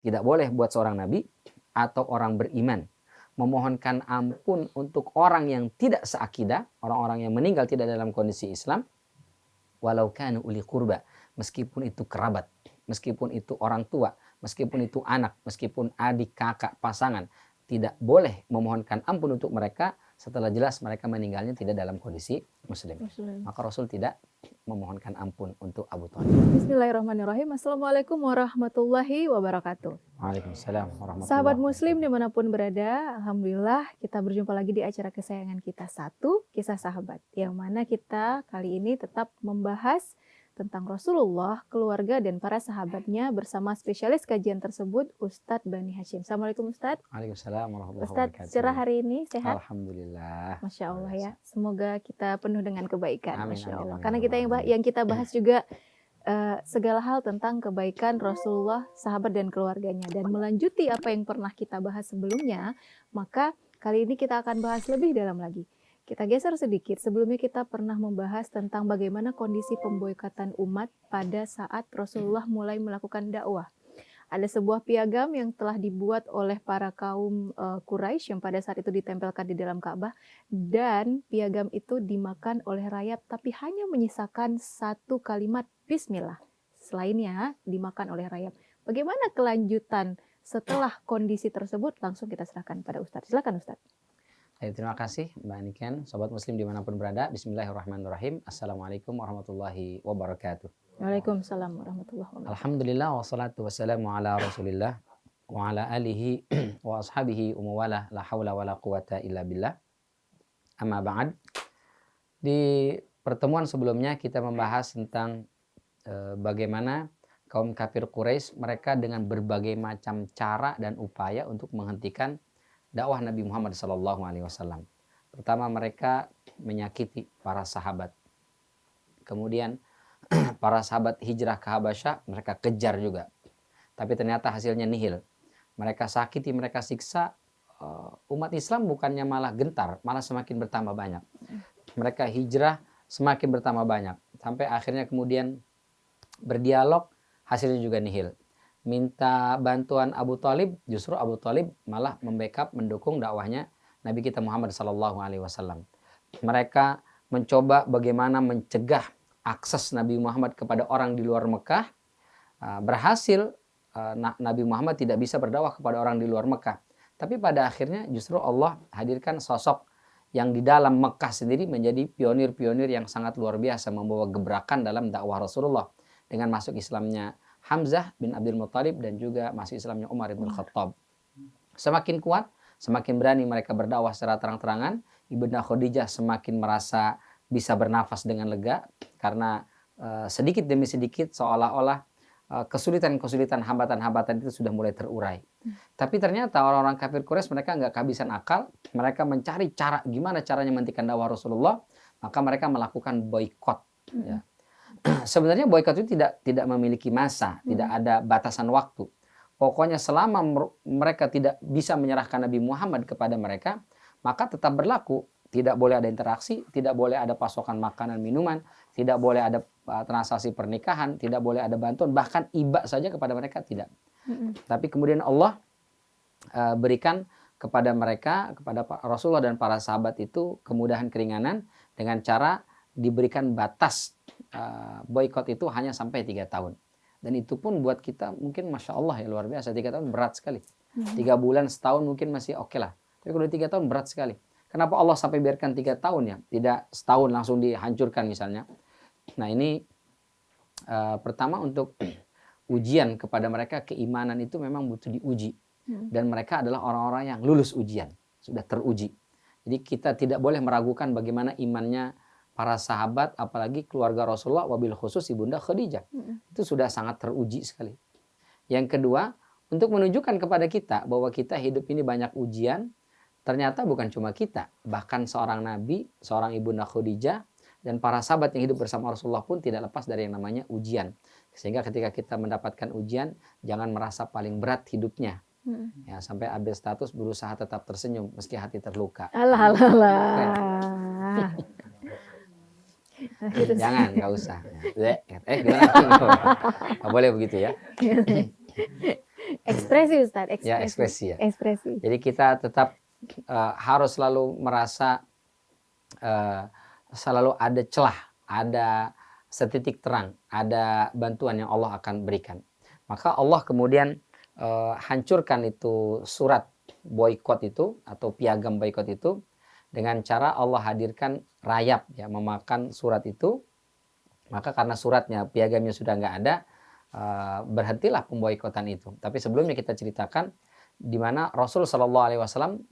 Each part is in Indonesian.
Tidak boleh buat seorang nabi atau orang beriman memohonkan ampun untuk orang yang tidak seakidah, orang-orang yang meninggal tidak dalam kondisi Islam, walau kanu uli qurba, meskipun itu kerabat, meskipun itu orang tua, meskipun itu anak, meskipun adik, kakak, pasangan, tidak boleh memohonkan ampun untuk mereka setelah jelas mereka meninggalnya tidak dalam kondisi muslim. Maka Rasul tidak memohonkan ampun untuk Abu Thalib. Bismillahirrahmanirrahim. Assalamualaikum warahmatullahi wabarakatuh. Waalaikumsalam warahmatullahi wabarakatuh. Sahabat muslim dimanapun berada, alhamdulillah kita berjumpa lagi di acara kesayangan kita, Satu Kisah Sahabat, yang mana kita kali ini tetap membahas tentang Rasulullah, keluarga, dan para sahabatnya bersama spesialis kajian tersebut, Ustadz Bani Hashim. Assalamualaikum Ustadz. Waalaikumsalam warahmatullahi wabarakatuh. Ustadz, cerah hari ini sehat? Alhamdulillah. Masya Allah ya. Semoga kita penuh dengan kebaikan. Amin, Masya amin, Allah. amin, Karena amin. yang kita bahas juga segala hal tentang kebaikan Rasulullah, sahabat, dan keluarganya. Dan melanjuti apa yang pernah kita bahas sebelumnya, maka kali ini kita akan bahas lebih dalam lagi. Kita geser sedikit, sebelumnya kita pernah membahas tentang bagaimana kondisi pemboikatan umat pada saat Rasulullah mulai melakukan dakwah. Ada sebuah piagam yang telah dibuat oleh para kaum Quraisy yang pada saat itu ditempelkan di dalam Ka'bah, dan piagam itu dimakan oleh rayap tapi hanya menyisakan satu kalimat Bismillah. Selainnya dimakan oleh rayap. Bagaimana kelanjutan setelah kondisi tersebut? Langsung kita serahkan pada Ustadz. Silakan Ustadz. Terima kasih Mbak Niken, Sobat Muslim dimanapun berada. Bismillahirrahmanirrahim. Assalamualaikum warahmatullahi wabarakatuh. Waalaikumsalam warahmatullahi wabarakatuh. Alhamdulillah wassalatu wassalamu ala rasulillah wa ala alihi wa ashabihi umawala la hawla wa la quwata illa billah. Amma ba'd. Di pertemuan sebelumnya kita membahas tentang bagaimana kaum kafir Quraisy mereka dengan berbagai macam cara dan upaya untuk menghentikan dakwah Nabi Muhammad SAW. Pertama, mereka menyakiti para sahabat. Kemudian para sahabat hijrah ke Habasyah mereka kejar juga. Tapi ternyata hasilnya nihil. Mereka sakiti, mereka siksa. Umat Islam bukannya malah gentar, malah semakin bertambah banyak. Mereka hijrah semakin bertambah banyak. Sampai akhirnya kemudian berdialog, hasilnya juga nihil. Minta bantuan Abu Thalib, justru Abu Thalib malah membackup, mendukung dakwahnya Nabi kita Muhammad SAW. Mereka mencoba bagaimana mencegah akses Nabi Muhammad kepada orang di luar Mekah. Berhasil, Nabi Muhammad tidak bisa berdakwah kepada orang di luar Mekah. Tapi pada akhirnya justru Allah hadirkan sosok yang di dalam Mekah sendiri menjadi pionir-pionir yang sangat luar biasa, membawa gebrakan dalam dakwah Rasulullah dengan masuk Islamnya Hamzah bin Abdul Muttalib dan juga masuk Islamnya Umar bin Khattab. Semakin kuat, semakin berani mereka berdakwah secara terang-terangan. Ibunda Khadijah semakin merasa bisa bernafas dengan lega karena sedikit demi sedikit seolah-olah kesulitan-kesulitan, hambatan-hambatan itu sudah mulai terurai. Tapi ternyata orang-orang kafir Quraisy mereka nggak kehabisan akal. Mereka mencari cara gimana caranya menghentikan dakwah Rasulullah. Maka mereka melakukan boikot. Ya. Sebenarnya boikot itu tidak memiliki masa, tidak ada batasan waktu. Pokoknya selama mereka tidak bisa menyerahkan Nabi Muhammad kepada mereka, maka tetap berlaku. Tidak boleh ada interaksi, tidak boleh ada pasokan makanan minuman, tidak boleh ada transaksi pernikahan, tidak boleh ada bantuan, bahkan iba saja kepada mereka tidak. Tapi kemudian Allah berikan kepada mereka, kepada Rasulullah dan para sahabat itu kemudahan, keringanan dengan cara diberikan batas boikot itu hanya sampai 3 tahun. Dan itu pun buat kita mungkin Masya Allah ya luar biasa. 3 tahun berat sekali. 3 bulan, setahun mungkin masih oke lah. Tapi kalau 3 tahun berat sekali. Kenapa Allah sampai biarkan 3 tahun ya? Tidak setahun langsung dihancurkan misalnya. Nah ini pertama untuk ujian kepada mereka, keimanan itu memang butuh diuji. Dan mereka adalah orang-orang yang lulus ujian. Sudah teruji. Jadi kita tidak boleh meragukan bagaimana imannya para sahabat, apalagi keluarga Rasulullah, wabil khusus Ibunda Khadijah. Itu sudah sangat teruji sekali. Yang kedua, untuk menunjukkan kepada kita bahwa kita hidup ini banyak ujian, ternyata bukan cuma kita, bahkan seorang Nabi, seorang Ibunda Khadijah, dan para sahabat yang hidup bersama Rasulullah pun tidak lepas dari yang namanya ujian. Sehingga ketika kita mendapatkan ujian, jangan merasa paling berat hidupnya. Ya, sampai ambil status berusaha tetap tersenyum meski hati terluka. Alah. Jangan, nggak usah. Gimana? Nggak boleh begitu ya. Ekspresi Ustaz, Ya, ekspresi. ekspresi ya. Ekspresi. Jadi kita tetap harus selalu merasa selalu ada celah, ada setitik terang, ada bantuan yang Allah akan berikan. Maka Allah kemudian hancurkan itu surat boikot itu atau piagam boikot itu dengan cara Allah hadirkan rayap ya, memakan surat itu. Maka karena suratnya, piagamnya sudah nggak ada, berhentilah pemboikotan itu. Tapi sebelumnya kita ceritakan di mana Rasul Shallallahu Alaihi Wasallam,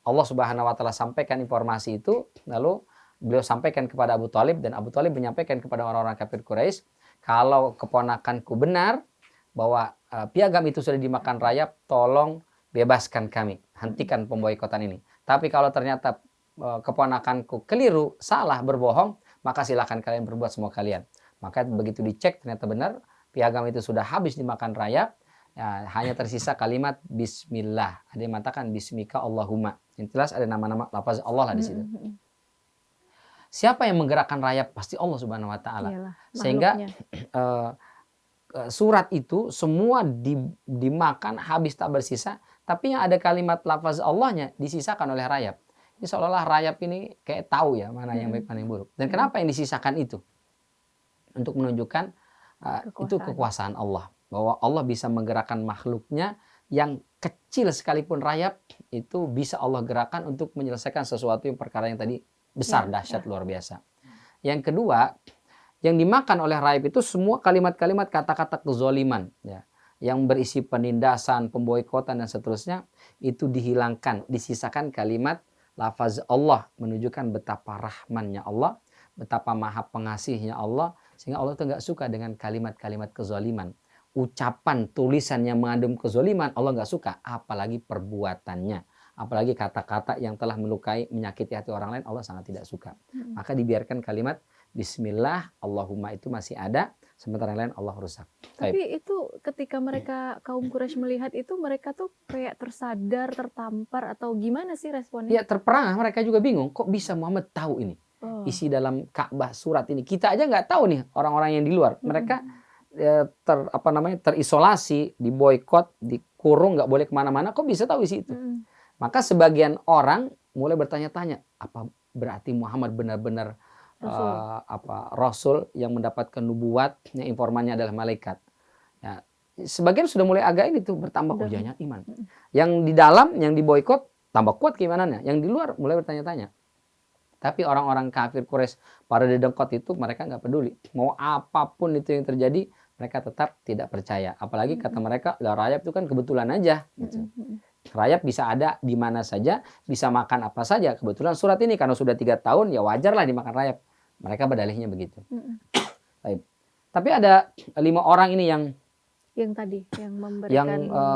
Allah Subhanahu Wa Taala sampaikan informasi itu, lalu beliau sampaikan kepada Abu Talib, dan Abu Talib menyampaikan kepada orang-orang kafir Quraisy, kalau keponakanku benar bahwa piagam itu sudah dimakan rayap, tolong bebaskan kami, hentikan pemboikotan ini. Tapi kalau ternyata keponakanku keliru, salah, berbohong, maka silakan kalian berbuat semua kalian. Maka begitu dicek ternyata benar, piagam itu sudah habis dimakan rayap, ya, hanya tersisa kalimat Bismillah. Ada yang mengatakan Bismika Allahumma. Yang jelas ada nama-nama lafaz Allah lah di situ. Siapa yang menggerakkan rayap? Pasti Allah Subhanahu Wa Taala. Sehingga surat itu semua dimakan habis tak bersisa, tapi yang ada kalimat lafaz Allahnya disisakan oleh rayap. Ini seolah-olah rayap ini kayak tahu ya mana yang baik mana yang buruk. Dan kenapa yang disisakan itu? Untuk menunjukkan itu kekuasaan Allah, bahwa Allah bisa menggerakkan makhluknya yang kecil sekalipun rayap itu bisa Allah gerakkan untuk menyelesaikan sesuatu yang perkara yang tadi besar, dahsyat, luar biasa. Yang kedua, yang dimakan oleh rayap itu semua kalimat-kalimat kata-kata kezoliman ya, yang berisi penindasan, pemboikotan dan seterusnya, itu dihilangkan, disisakan kalimat lafaz Allah, menunjukkan betapa rahmannya Allah, betapa maha pengasihnya Allah, sehingga Allah itu nggak suka dengan kalimat-kalimat kezoliman. Ucapan, tulisan yang mengandung kezoliman Allah nggak suka, apalagi perbuatannya, apalagi kata-kata yang telah melukai, menyakiti hati orang lain, Allah sangat tidak suka. Maka dibiarkan kalimat Bismillah, Allahumma itu masih ada, sementara yang lain Allah rusak. Tapi itu ketika mereka kaum Quraisy melihat itu, mereka tuh kayak tersadar, tertampar, atau gimana sih responnya? Ya terperangah, mereka juga bingung, kok bisa Muhammad tahu ini isi dalam Ka'bah surat ini. Kita aja nggak tahu nih, orang-orang yang di luar. Mereka terisolasi, diboikot, dikurung, nggak boleh kemana-mana. Kok bisa tahu isi itu? Maka sebagian orang mulai bertanya-tanya, apa berarti Muhammad benar-benar Rasul yang mendapatkan nubuat, yang informannya adalah malaikat? Ya, sebagian sudah mulai agak ini tuh bertambah ujiannya iman. Yang di dalam, yang diboikot, tambah kuat keimanannya. Yang di luar mulai bertanya-tanya. Tapi orang-orang kafir Quraisy, para dedengkot itu, mereka nggak peduli. Mau apapun itu yang terjadi, mereka tetap tidak percaya. Apalagi kata mereka, lah rayap itu kan kebetulan aja. Gitu. Rayap bisa ada di mana saja, bisa makan apa saja. Kebetulan surat ini karena sudah 3 tahun, ya wajarlah dimakan rayap. Mereka berdalihnya begitu. Tapi ada 5 orang ini yang tadi yang memberikan, yang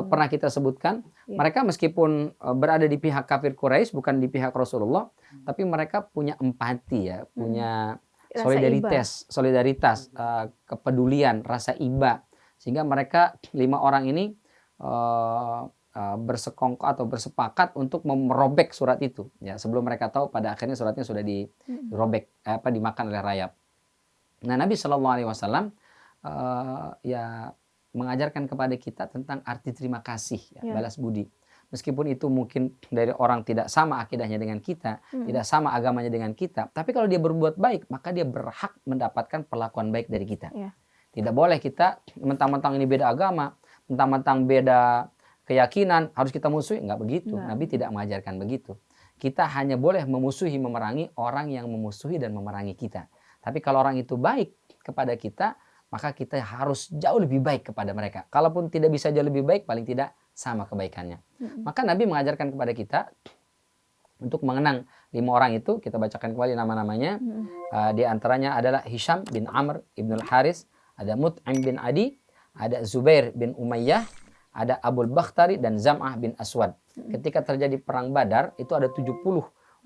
pernah kita sebutkan, mereka meskipun berada di pihak kafir Quraisy, bukan di pihak Rasulullah, tapi mereka punya empati ya, punya solidaritas, kepedulian, rasa iba, sehingga mereka 5 orang ini bersekongkol atau bersepakat untuk merobek surat itu. Ya, sebelum mereka tahu pada akhirnya suratnya sudah dirobek, dimakan oleh rayap. Nah, Nabi Shallallahu Alaihi Wasallam ya mengajarkan kepada kita tentang arti terima kasih, ya, balas budi. Meskipun itu mungkin dari orang tidak sama akidahnya dengan kita, tidak sama agamanya dengan kita, tapi kalau dia berbuat baik, maka dia berhak mendapatkan perlakuan baik dari kita. Tidak boleh kita mentang-mentang ini beda agama, mentang-mentang beda keyakinan, harus kita musuhi. Enggak begitu. Nabi tidak mengajarkan begitu. Kita hanya boleh memusuhi, memerangi orang yang memusuhi dan memerangi kita. Tapi kalau orang itu baik kepada kita, maka kita harus jauh lebih baik kepada mereka. Kalaupun tidak bisa jauh lebih baik, paling tidak sama kebaikannya. Maka Nabi mengajarkan kepada kita untuk mengenang 5 orang itu. Kita bacakan kembali nama-namanya. Di antaranya adalah Hisham bin Amr ibn al-Haris, ada Mut'im bin Adi, ada Zubair bin Umayyah, ada Abul Bakhtari dan Zam'ah bin Aswad. Ketika terjadi perang Badar, itu ada 70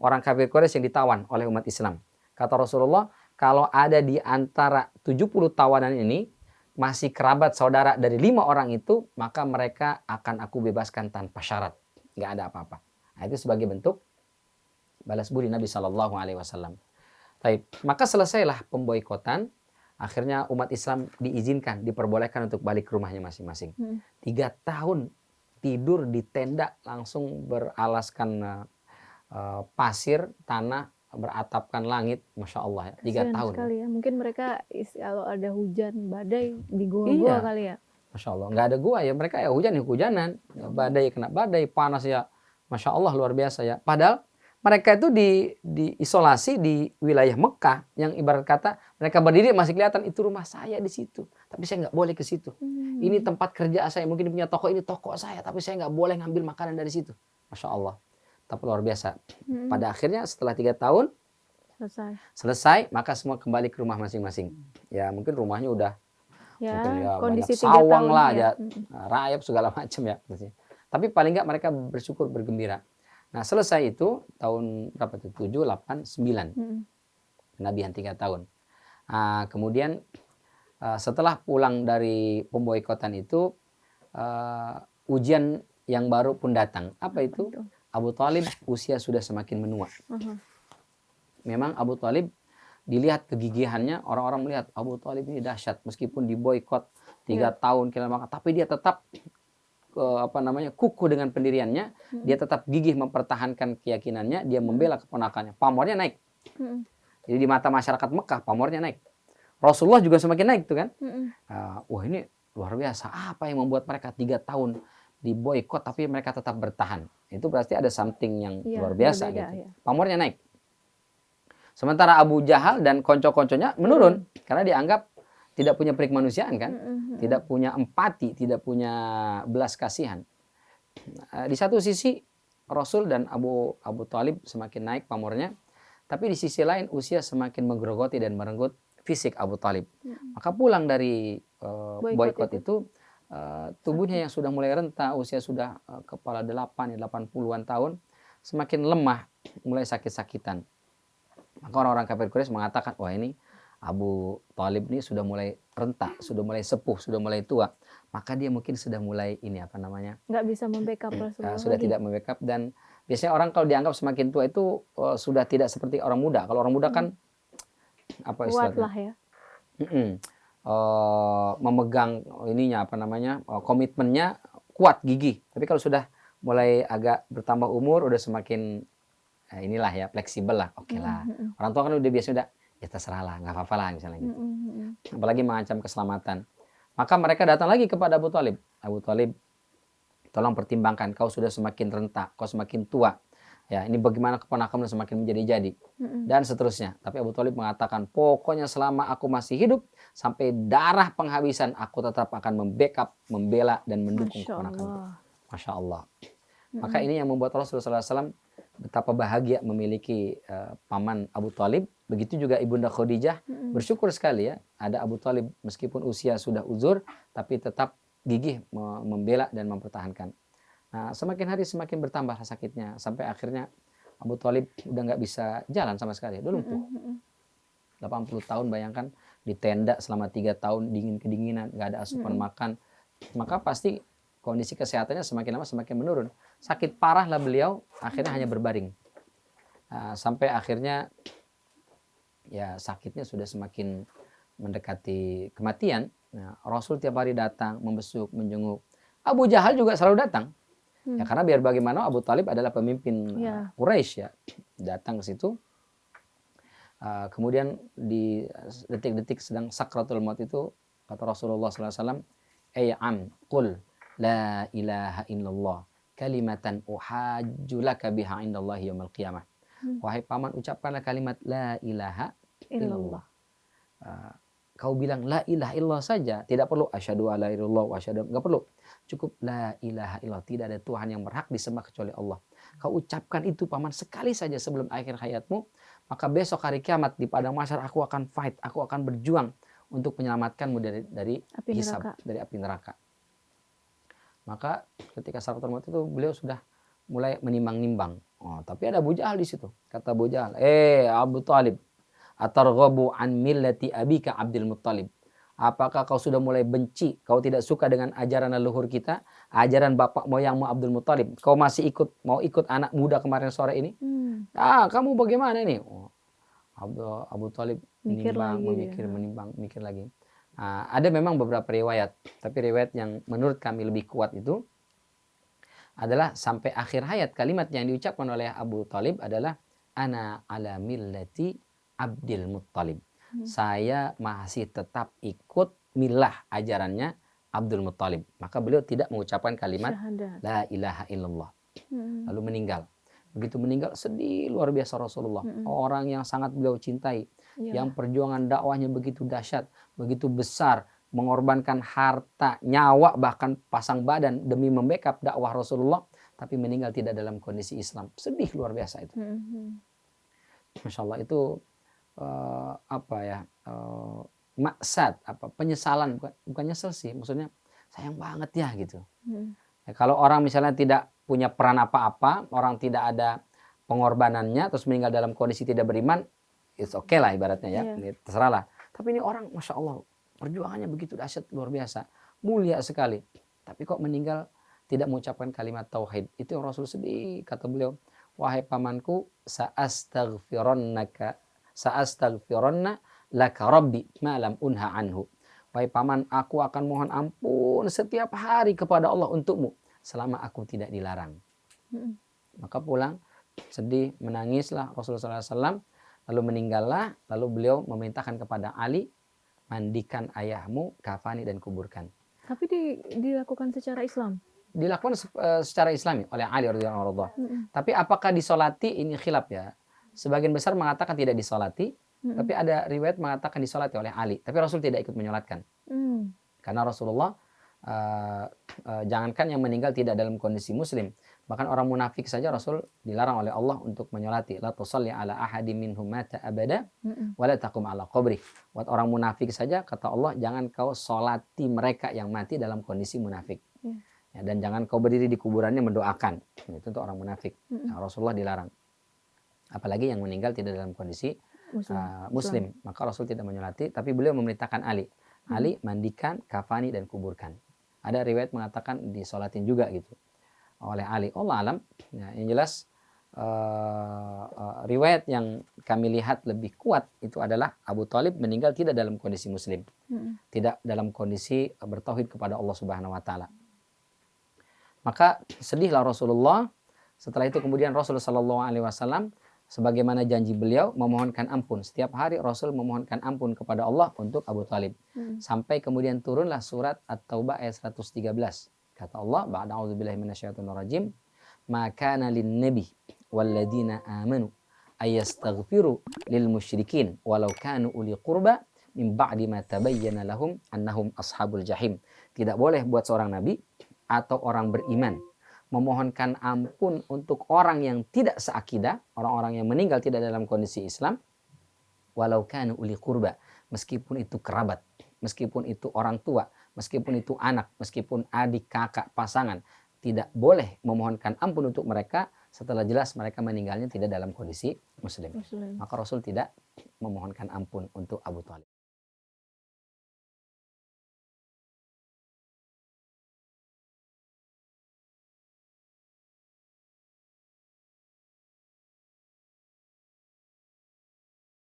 orang kafir Quraisy yang ditawan oleh umat Islam. Kata Rasulullah, kalau ada di antara 70 tawanan ini masih kerabat saudara dari 5 orang itu, maka mereka akan aku bebaskan tanpa syarat, nggak ada apa-apa. Nah, itu sebagai bentuk balas budi Nabi Shallallahu Alaihi Wasallam. Maka selesailah pemboikotan. Akhirnya umat Islam diizinkan, diperbolehkan untuk balik ke rumahnya masing-masing. 3 tahun tidur di tenda langsung beralaskan pasir, tanah, beratapkan langit, masya Allah ya. 3 Kasihan tahun. sekali ya. Mungkin mereka kalau ada hujan, badai di Iya. gua-gua kali ya. Masya Allah, nggak ada gua ya, mereka ya hujan ya hujanan, badai kena badai, panas ya, masya Allah luar biasa ya. Padahal mereka itu diisolasi di wilayah Mekah yang ibarat kata mereka berdiri masih kelihatan itu rumah saya di situ, tapi saya nggak boleh ke situ. Ini tempat kerja saya, mungkin punya toko, ini toko saya, tapi saya nggak boleh ngambil makanan dari situ. Masya Allah, tapi luar biasa. Pada akhirnya setelah 3 tahun selesai, maka semua kembali ke rumah masing-masing. Ya mungkin rumahnya udah mungkin ya kondisi banyak sawang 3 tahun lah, ya. rayap segala macam ya. Tapi paling nggak mereka bersyukur, bergembira. Nah selesai itu tahun berapa tuh? 7, 8, 9. Kenabian 3 tahun. Kemudian setelah pulang dari pemboikotan itu, ujian yang baru pun datang. Apa itu? Abu Thalib usia sudah semakin menua. Memang Abu Thalib dilihat kegigihannya, orang-orang melihat Abu Thalib ini dahsyat. Meskipun diboikot 3 tahun, tapi dia tetap kukuh dengan pendiriannya, dia tetap gigih mempertahankan keyakinannya, dia membela keponakannya. Pamornya naik. Jadi di mata masyarakat Mekah pamornya naik. Rasulullah juga semakin naik tuh kan. Wah ini luar biasa. Apa yang membuat mereka 3 tahun diboikot tapi mereka tetap bertahan? Itu berarti ada something yang luar biasa gitu. Pamornya naik. Sementara Abu Jahal dan konco-konconya menurun karena dianggap tidak punya perik kemanusiaan kan, tidak punya empati, tidak punya belas kasihan. Di satu sisi Rasul dan Abu Thalib semakin naik pamornya, tapi di sisi lain usia semakin menggerogoti dan merenggut fisik Abu Thalib. Maka pulang dari boikot itu, tubuhnya yang sudah mulai renta, usia sudah kepala 80-an tahun, semakin lemah, mulai sakit-sakitan. Maka orang-orang kafir Quraisy mengatakan, wah ini Abu Thalib ini sudah mulai renta, sudah mulai sepuh, sudah mulai tua. Maka dia mungkin sudah mulai nggak bisa membackup Rasulullah sudah lagi. tidak membackup. Dan biasanya orang kalau dianggap semakin tua itu sudah tidak seperti orang muda. Kalau orang muda kan apa istilahnya? Kuat lah ya. Memegang komitmennya kuat, gigih. Tapi kalau sudah mulai agak bertambah umur, udah semakin inilah ya, fleksibel lah, oke lah. Orang tua kan udah biasa udah, ya terserah lah, nggak apa-apa lah misalnya gitu. Apalagi mengancam keselamatan. Maka mereka datang lagi kepada Abu Thalib. Abu Thalib, tolong pertimbangkan, kau sudah semakin renta, kau semakin tua. Ya, ini bagaimana keponakanmu semakin menjadi-jadi. Dan seterusnya. Tapi Abu Thalib mengatakan, pokoknya selama aku masih hidup, sampai darah penghabisan, aku tetap akan membackup, membela, dan mendukung keponakanku. Masya Allah. Maka ini yang membuat Rasulullah SAW betapa bahagia memiliki paman Abu Thalib. Begitu juga Ibunda Khadijah bersyukur sekali ya ada Abu Thalib meskipun usia sudah uzur tapi tetap gigih membela dan mempertahankan. Nah semakin hari semakin bertambah sakitnya sampai akhirnya Abu Thalib udah nggak bisa jalan sama sekali, udah lumpuh. 80 tahun bayangkan di tenda selama 3 tahun dingin-kedinginan, nggak ada asupan makan, maka pasti kondisi kesehatannya semakin lama semakin menurun. Sakit parah lah beliau, akhirnya hanya berbaring. Sampai akhirnya ya sakitnya sudah semakin mendekati kematian. Nah, Rasul tiap hari datang, membesuk, menjenguk. Abu Jahal juga selalu datang. Ya karena biar bagaimana Abu Thalib adalah pemimpin Quraisy ya. Datang ke situ. Kemudian di detik-detik sedang sakratul maut itu kata Rasulullah SAW, "Ay'am qul la ilaha illallah kalimatan uhajju laka biha indallahi yaumil qiyamah." Wahai paman, ucapkanlah kalimat la ilaha illallah. Kau bilang la ilaha illallah saja, tidak perlu asyhadu alla ilaha illallah wa asyhadu, enggak perlu. Cukup la ilaha illallah, tidak ada Tuhan yang berhak disembah kecuali Allah. Kau ucapkan itu paman sekali saja sebelum akhir hayatmu, maka besok hari kiamat di padang mahsyar aku akan fight, aku akan berjuang untuk menyelamatkanmu dari hisab, dari api neraka. Maka ketika sakratul maut itu beliau sudah mulai menimbang-nimbang. Oh, tapi ada Abu Jahal di situ. Kata Abu Jahal, Abu Thalib, atarghabu an millati abika Abdul Muttalib. Apakah kau sudah mulai benci, kau tidak suka dengan ajaran leluhur kita, ajaran bapak moyangmu Abdul Muttalib? Kau masih mau ikut anak muda kemarin sore ini? Kamu bagaimana ini? Abu Thalib Mikir menimbang, lagi memikir, dia. menimbang, mikir lagi. Nah, ada memang beberapa riwayat, tapi riwayat yang menurut kami lebih kuat itu adalah sampai akhir hayat kalimat yang diucapkan oleh Abu Thalib adalah ana ala millati Abdul Muttalib. Saya masih tetap ikut milah ajarannya Abdul Muttalib. Maka beliau tidak mengucapkan kalimat Syahadat. la ilaha illallah. Lalu Mm. meninggal. Begitu meninggal sedih luar biasa Rasulullah. Orang yang sangat beliau cintai, yang Iyalah. perjuangan dakwahnya begitu dahsyat, begitu besar, mengorbankan harta, nyawa, bahkan pasang badan demi membackup dakwah Rasulullah, tapi meninggal tidak dalam kondisi Islam. Sedih luar biasa itu. Masya Allah itu maksad, penyesalan, bukan nyesel sih, maksudnya sayang banget ya gitu. Ya, kalau orang misalnya tidak punya peran apa-apa, orang tidak ada pengorbanannya, terus meninggal dalam kondisi tidak beriman, it's okay lah ibaratnya ya, ini terserah lah. Tapi ini orang, Masya Allah, perjuangannya begitu dahsyat, luar biasa, mulia sekali. Tapi kok meninggal tidak mengucapkan kalimat tauhid. Itu yang Rasul sedih, kata beliau, wahai pamanku, sa'astaghfironna laka rabbi ma'lam unha anhu. Wahai paman, aku akan mohon ampun setiap hari kepada Allah untukmu selama aku tidak dilarang. Maka pulang sedih, menangislah Rasulullah SAW. Lalu meninggallah, lalu beliau memerintahkan kepada Ali, mandikan ayahmu, kafani dan kuburkan. Tapi dilakukan secara Islam? Dilakukan secara Islami oleh Ali radhiyallahu anhu. Tapi apakah disolati, ini khilaf ya. Sebagian besar mengatakan tidak disolati, tapi ada riwayat mengatakan disolati oleh Ali. Tapi Rasul tidak ikut menyolatkan. Karena Rasulullah jangankan yang meninggal tidak dalam kondisi muslim, bahkan orang munafik saja Rasul dilarang oleh Allah untuk menyolati. La tusalli ala ahadin minhum mata abada wa la taqum ala qabri. Buat orang munafik saja kata Allah, jangan kau solati mereka yang mati dalam kondisi munafik. Ya, dan jangan kau berdiri di kuburannya mendoakan. Itu untuk orang munafik. Nah, Rasulullah dilarang. Apalagi yang meninggal tidak dalam kondisi muslim. Maka Rasul tidak menyolati, tapi beliau memerintahkan Ali. Ali mandikan, kafani dan kuburkan. Ada riwayat mengatakan disolatin juga gitu oleh Ali. Allah alam. Ya, yang jelas riwayat yang kami lihat lebih kuat itu adalah Abu Thalib meninggal tidak dalam kondisi muslim, tidak dalam kondisi bertauhid kepada Allah Subhanahu Wa Taala. Maka sedihlah Rasulullah. Setelah itu kemudian Rasulullah Shallallahu Alaihi Wasallam sebagaimana janji beliau memohonkan ampun. Setiap hari Rasul memohonkan ampun kepada Allah untuk Abu Thalib. Sampai kemudian turunlah surat At-Taubah ayat 113. Kata Allah, ba'da a'udzubillahi minasyaitonir rajim, ma kana lin-nabi walladzina amanu ayastaghfiru lil musyrikin walau kanu uli qurba min ba'di ma tabayyana lahum annahum ashabul jahim. Tidak boleh buat seorang nabi atau orang beriman memohonkan ampun untuk orang yang tidak seakidah, orang-orang yang meninggal tidak dalam kondisi Islam, walau kanu uli qurba, meskipun itu kerabat, meskipun itu orang tua, meskipun itu anak, meskipun adik, kakak, pasangan, tidak boleh memohonkan ampun untuk mereka setelah jelas mereka meninggalnya tidak dalam kondisi muslim. Maka Rasul tidak memohonkan ampun untuk Abu Thalib.